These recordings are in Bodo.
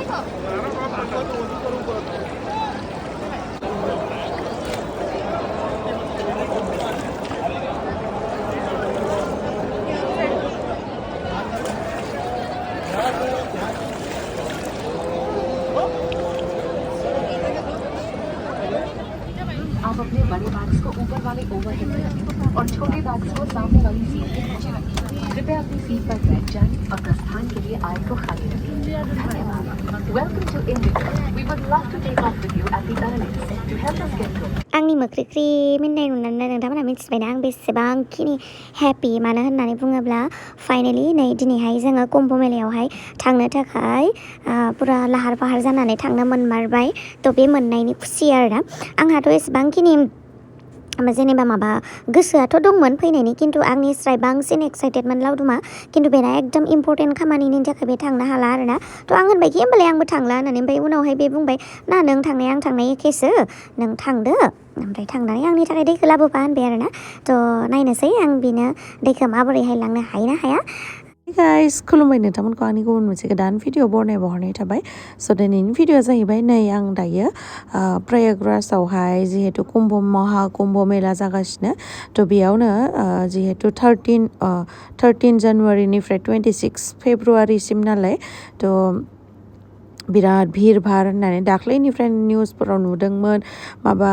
आप अपने बड़े बैग्स को ऊपर वाले ओवरहेड में रखें और छोटे बैग्स को सामने वाली सीट के नीचे रखें। कृपया अपनी सीट पर बैठ जाएं और प्रस्थान के लिए आय को खाली रखें। धन्यवाद। Welcome to India. We would love to take off with you at the earliest to help us get going. आंनि मोख्रिख्रि मिन्नाय नुनानै नोंथांमोनहा मिथिबायना आं बेसेबांखिनि हेपि मानो होननानै बुङोब्ला फाइनालि नै दिनैहाय जोङो कुम्भ मेलायावहाय थांनो थाखाय पुरा लाहार फाहार जानानै थांनो मोनमारबाय थ' बे मोननायनि खुसि आरोना आंहाथ' एसेबांखिनि जेनेबा माबा गोसोआथ' दंमोन फैनायनि खिन्थु आंनि स्राय बांसिन एक्साइटेडमोन लावदुमा खिन्थु बेना एकदम इम्परटेन्ट खामानिनि थाखाय बे थांनो हाला आरोना थ' आं होनबायखि होमबालाय आंबो थांला होननानै ओमफ्राय उनावहाय बे बुंबाय ना नों थांनाय आं थांनाय एखेसो नों थांदो ओमफ्राय थांनानै आंनि थाखाय दैखौ लाबोफा होनबाय आरोना थ' नायनोसै आं बेनो दैखौ माबोरैहाय लांनो हायो ना हाया गाइस खुलुमबाय नोंथांमोनखौ आंनि गुबुन मोनसे गोदान भिडिअ बरनाय बहरनाय थाबाय स' दिनैनि भिडिअआ जाहैबाय नै आं दायो प्रयागराजआवहाय जिहेतु माहा कुम्भ मेला जागासिनो थ' बेयावनो जिहेतु 13 जानुवारिनिफ्राय 26 फेब्रुवारिसिम नालाय थ' बिराद भिर भार होननानै दाख्लैनिफ्राय निउसफोराव नुदोंमोन माबा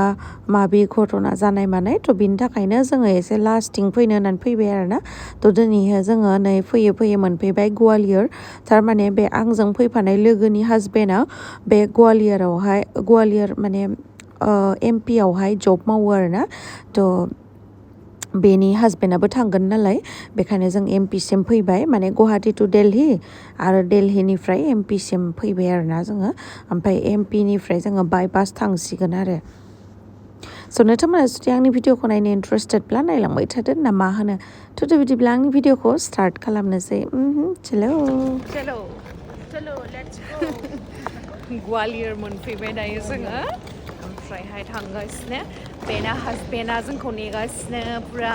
माबि घटना जानाय मानाय थ' बिनि थाखायनो जोङो एसे लास्टिं फैनो होननानै फैबाय आरोना थ' दिनैहाय जोङो नै फैयै फैयै मोनफैबाय गवालियर थारमाने बे आंजों फैफानाय लोगोनि हासबेन्डआ बे गवालियर माने MP आवहाय जब मावो आरोना थ' बेनि हासबेन्डआबो थांगोन नालाय बेखायनो जों MP सिम फैबाय माने गुवाहाटि टु दिल्ली आरो दिल्लीनिफ्राय MP सिम फैबाय आरोना जोङो ओमफ्राय MP निफ्राय जोङो बाय बास थांसिगोन आरो स' नोंथांमोना जुदि आंनि भिडिअखौ नायनो इन्टारेस्टेडब्ला नायलांबाय थादो ना मा होनो थ' बिदिब्ला आंनि भिडिअखौ स्टार्ट खालामनोसै चलो लेट्स गो गवालियर मोनफैबाय दायो जोङो ओमफ्रायहाय थांगासिनो बेना हासबेन्डआ जोंखौ नेगासिनो पुरा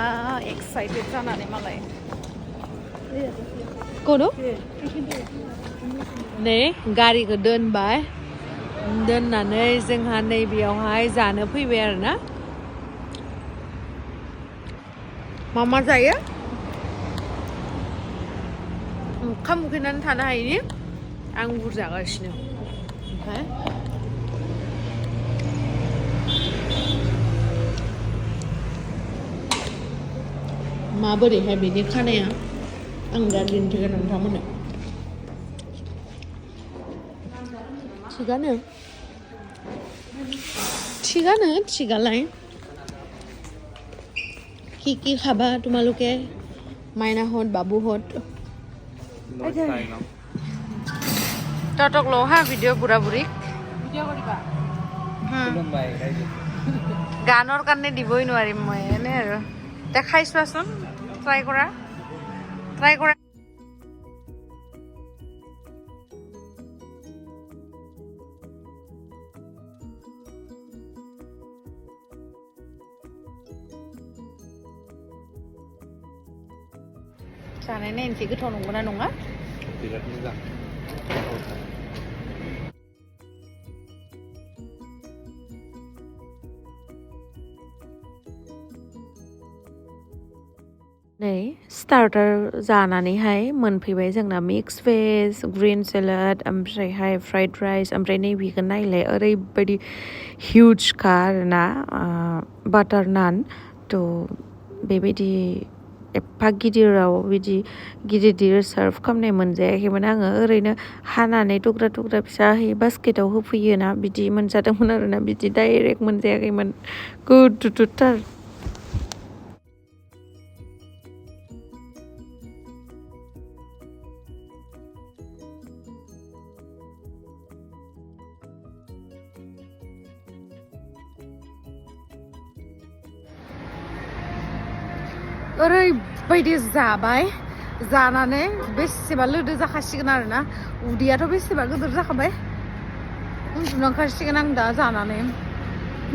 एक्साइटेड जानानै मालाय गनो नै गारिखौ दोनबाय दोननानै जोंहा नैबेयावहाय जानो फैबाय आरोना मा जायो ओंखाम उखैनानै थानो हायिनि आंगुर जागासिनो ओमफ्राय माबोरैहाय बेनि खानाया आं दा दिन्थिगोन नोंथांमोननो थिगालाय কি খাবা তোমালোকে মাইনাহঁত বাবুহঁত তহঁতক লওঁ হা ভিডিঅ' বুঢ়া বুঢ়ীক গানৰ কাৰণে দিবই নোৱাৰিম মই এনে আৰু দেখাই চোৱাচোন ট্ৰাই কৰা जानाय नायनोसै गोथाव नंगौना नङा बिराद मोजां नै स्टार्टार जानानैहाय मोनफैबाय जोंना मिक्स भेज ग्रिन सेलाड ओमफ्रायहाय फ्राइड राइस ओमफ्राय नैबेखौ नायलाय ओरैबायदि हिउजखा आरोना बाटार नान थ' बेबायदि एफा गिदिराव बिदि गिदिर सार्भ खालामनाय मोनजायाखैमोन आङो ओरैनो हानानै थुग्रा फिसाहै बास्केटाव होफैयोना बिदि मोनजादोंमोन आरोना बिदि डाइरेक्ट मोनजायाखैमोन गुदुथार ओरैबायदि जाबाय जानानै बेसेबा लोदो जाखासिगोन आरोना उदैयाथ' बेसेबा गिदिर जाखाबाय उन्दुनो ओंखारसिगोन आं दा जानानै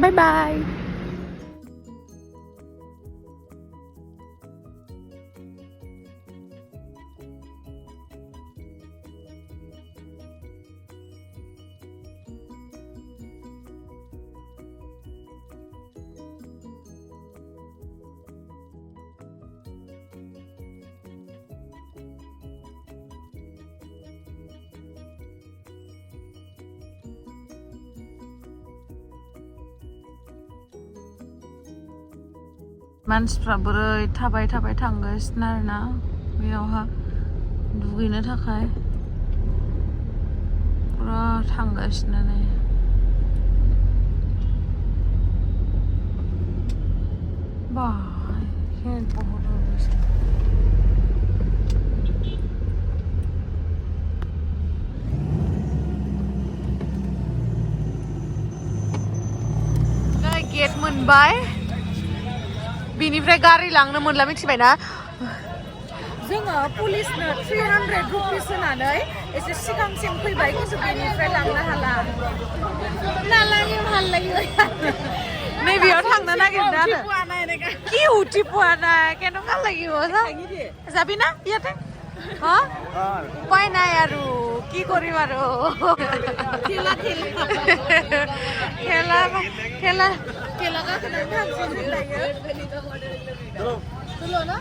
बाय बाय मानसिफ्रा बोरै थाबाय थाबाय थांगासिनो आरोना बेयावहा दुगैनो थाखाय पुरा थांगासिनो नै बाय बहुत गेट मोनबाय बिनिफ्राय गारि लांनो मोनला मिथिबायना जोङो पुलिसनो 300 रुपिस होनानै एसे सिगांसिम फैबाय खिन्थु बेनिफ्राय लांनो हाला नै बेयाव थांनो नागिरदों आरो কি উঠি পোৱা নাই কেনেকুৱা লাগিব যাবি না ইয়াতে উপায় নাই আৰু কি কৰিম আৰু খেলা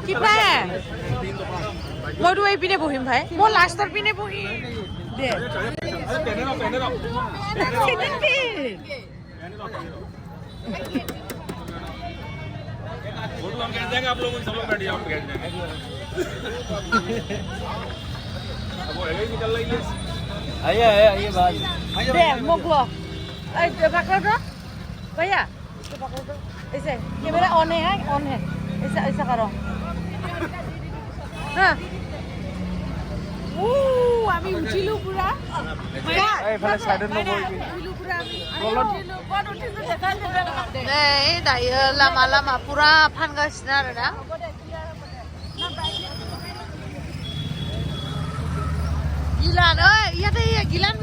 কিবা মইতো এই পিনে বহিম ভাই মই লাষ্টৰ পিনে বহিম দে फोटो हम खींच देंगे आप लोग सब लोग बैठिए हम खींच देंगे अब वो है ही निकल रही है आइए बात दे मोगलो ए पकड़ दो भैया इसको पकड़ दो ऐसे कैमरा ऑन है ऐसा ऐसा करो हां আমি উঠিলো পুরা ভैया এই ফলে সাইডে নো বই উঠিলো পুরা আমি উঠিলো কোন উঠিলো দেখা নাই দাयो लामा पुरा फानगासिनो आरोना गिलान ओइ याते गिलान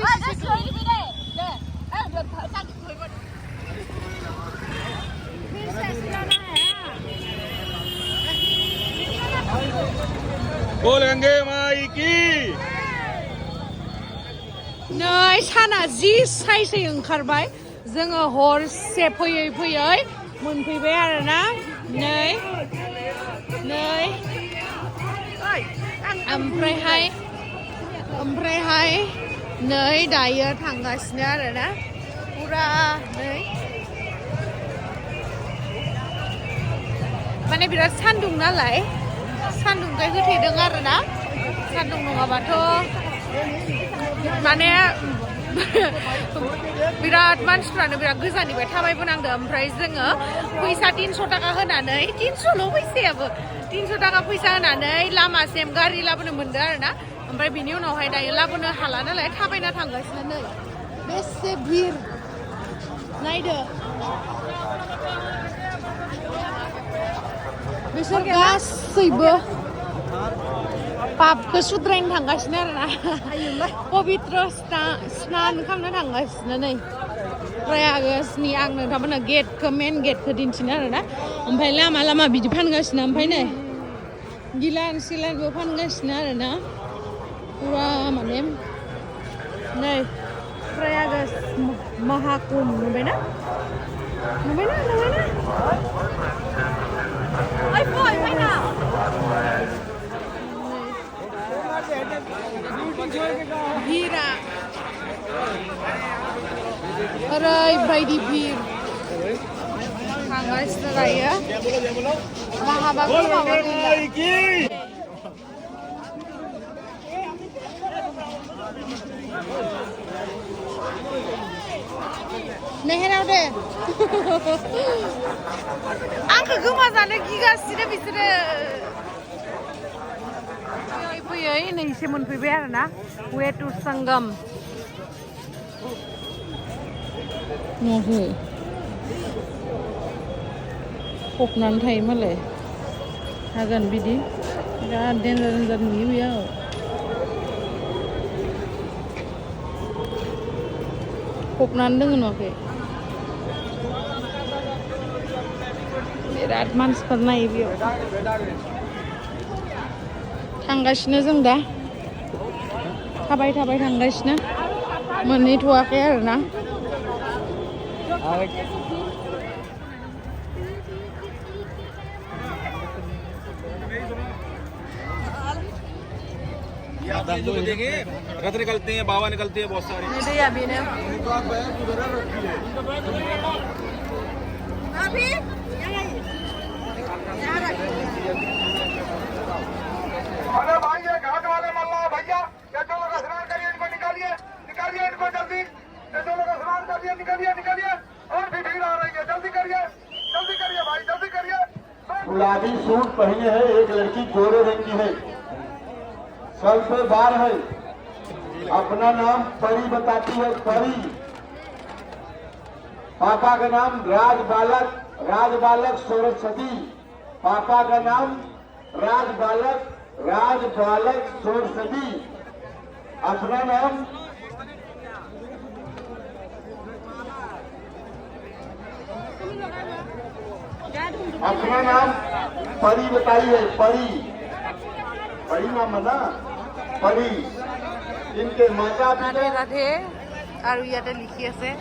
बोल गंगे माई की नै साना जि साइसै ओंखारबाय जोङो हरसे फैयै मोनफैबाय आरोना नै ओमफ्रायहाय नै दायो थांगासिनो आरोना पुरा नै माने बिराद सान्दुं नालाय सान्दुंखाय होथेदों आरोना सान्दुं नङाबाथ' माने बिराद मानसिफ्रानो बिराद गोजाननिफ्राय थाबायबोनांदों ओमफ्राय जोङो फैसा 300 थाखा होनानै 300ल' फैसायाबो 300 थाखा फैसा होनानै लामासिम गारि लाबोनो मोनदों आरोना ओमफ्राय बिनि उनावहाय दायो लाबोनो हाला नालाय थाबायना थांगासिनो नै बेसे भिर नायदो बिसोर गासैबो पापखौ सुद्रायनो थांगासिनो आरोना पबित्र स्नान खालामनो थांगासिनो नै प्रयागराजनि आं नोंथांमोननो गेटखौ मेन गेटखौ दिन्थिनो आरोना ओमफ्राय लामा बिदि फानगासिनो ओमफ्राय नै गिलान सिलानबो फानगासिनो आरोना पुरा माने नै प्रयागराज महा कुम्भ नुबायना भिरा ओरैबायदि भिर थांगासिनो दायो माहाबाबो माबा गैला नेहेराव दे आंखौ गोमाजानो गिगासिनो बिसोरो फैयै नैसे मोनफैबाय आरोना वे टु संगम नुवाखै फबनानै थायो मालाय हागोन बिदि बिराद देन्जार नुयो बेयाव फबनानै दङ नुवाखै बिराद मानसिफोर नायो बेयाव थांगासिनो जों दा थाबाय थांगासिनो मोनहैथ'वाखै आरोना रथ निकलते हैं बाबा निकलते हैं बहुत सारे अरे भाई ये घाट वाले मल्ला भैया, ये जो लोग स्नान करिए इनको निकालिए, निकालिए इनको जल्दी। ये जो लोग स्नान करिए निकालिए, निकालिए। और भी भीड़ आ रही है, जल्दी करिए भाई, जल्दी करिए। गुलाबी सूट पहने है एक लड़की, गोरे रंग की है, सर पे बार है, अपना नाम परी बताती है, परी। पापा का नाम राज बालक सरस्वती, पापा का नाम राज बालक सरस्वती, अपना नाम परी बताई है, परी नाम है ना, परी। इनके माता राधे राधे आरो याते लिखि आछे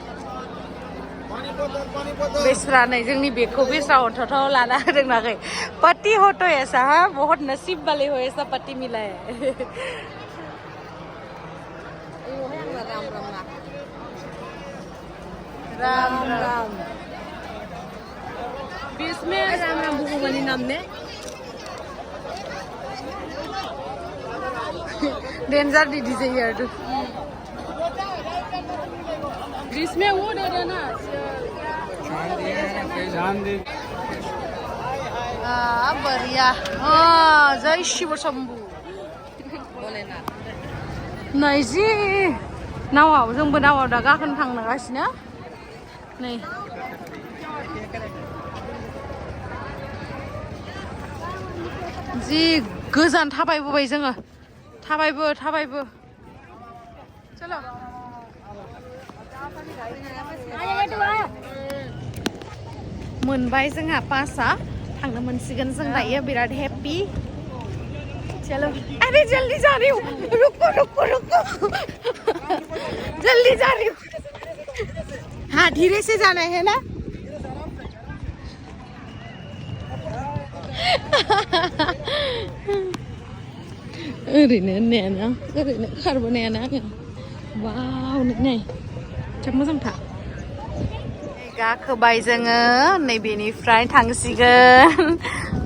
बेसरा नहीं जोंनि बेगखौ बेसरा हथथाव लाना रोङाखै पति हो तो ऐसा हाँ बहुत नसीब वाले हो ऐसा पति मिला है राम राम इसमें राम राम भगवानी नाम ने डेंजर दीदी से यार तो इसमें वो दे देना बढ़िया जय शिव शंभु नै जि नावाव जोंबो नावाव दा गाखोनो थांगासिनो नै जि गोजान थाबायबोबाय जोङो थाबायबो चलो मोनबाय जोंहा पासआ थांनो मोनसिगोन जों दायो बिराद हेपी चलो अरे जल्दी जा रही हूँ रुको जल्दी जा रही हूँ हाँ धीरे से जाना है ना ओरैनो नेना ओरैनो खारबोनायाना वाव नै जोबोद मोजांथार गाखोबाय जोङो नैबेनिफ्राय थांसिगोन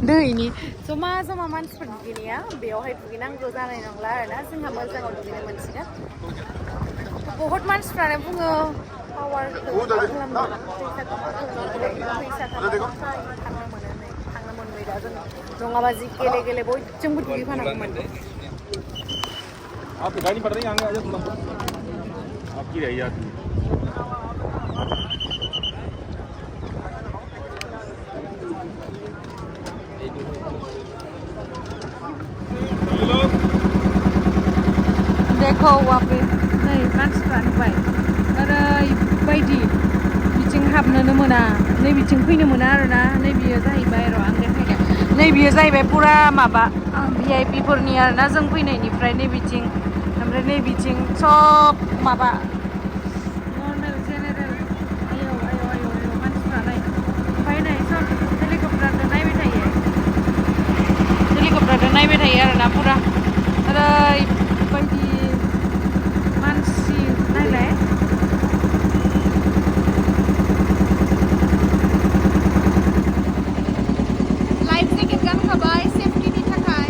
दैनि जमा मानसिफोर दुगैनाया बेयावहाय दुगैनांगौ जानाय नंला आरोना जोंहा मोजाङाव दुगैनो मोनसिगोन बहुत मानसिफ्रानो बुङो पावारखौ खालामनो थांनो मोनबाय दा जों नङाबा जि गेले बयजोंबो दुगैफानांगौमोन आप गाड़ी पड़ रही आगे आ जाओ थोड़ा आपकी रही जाती देखो वहाँ पे नै मानसिफ्रा नुबाय ओरैबायदि बिथिं हाबनोनो मोना नै बिथिं फैनो मोना आरोना नै बियो जाहैबाय र' आं देखायनो नै बियो जाहैबाय पुरा माबा VIP फोरनि आरोना जों फैनायनिफ्राय नै बिथिं ओमफ्राय नै बिथिं सब माबा नर्मेल जेनेरेल आयौ मानसिफ्रा नै ओमफ्राय नै सब हेलिकप्टारजों नायबाय थायो आरोना पुरा ओरैबायदि मानसि नायलाय लाइफ जेकेट गानखाबाय सेफटिनि थाखाय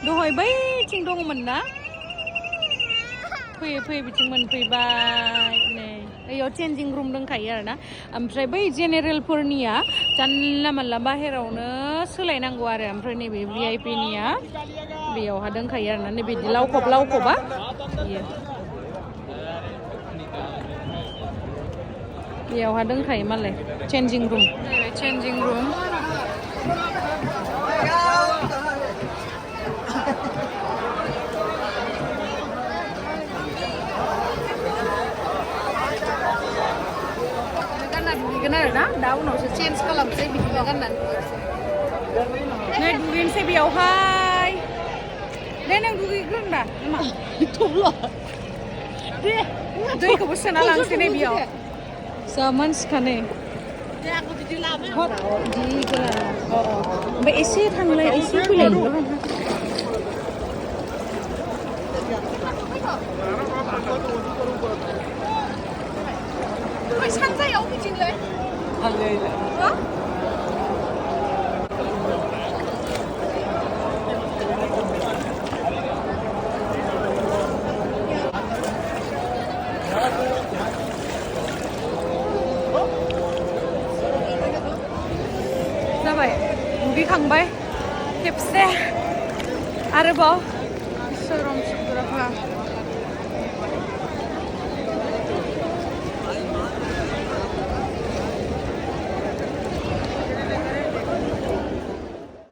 दहाय बैथिं दङमोन ना फैयै बिथिं मोनफैबाय नै ओयाव चेन्जिं रुम दंखायो आरोना ओमफ्राय बै जेनेरेलफोरनिया जानला मानला बाहेरावनो सोलायनांगौ आरो ओमफ्राय नैबे VIP निया बेयावहा दंखायो आरोना नैबिदि लावखबा बेयावहा दंखायो मालाय चेन्जिं रुम दुगैगोन आरोना दा उनावसो चेन्ज खालामसै बिदिनो गाननानै नै दुगैनोसै बेयावहाय दे नों दुगैग्रोनोबा थब्ल' दे दैखौबो सोना लांसै नै बेयाव जा मानसिखा नै ओमफ्राय एसे थांलाय एसे फैलाय जाबाय दुगैखांबाय खेबसे आरोबाव सरम सुग्राफ्रा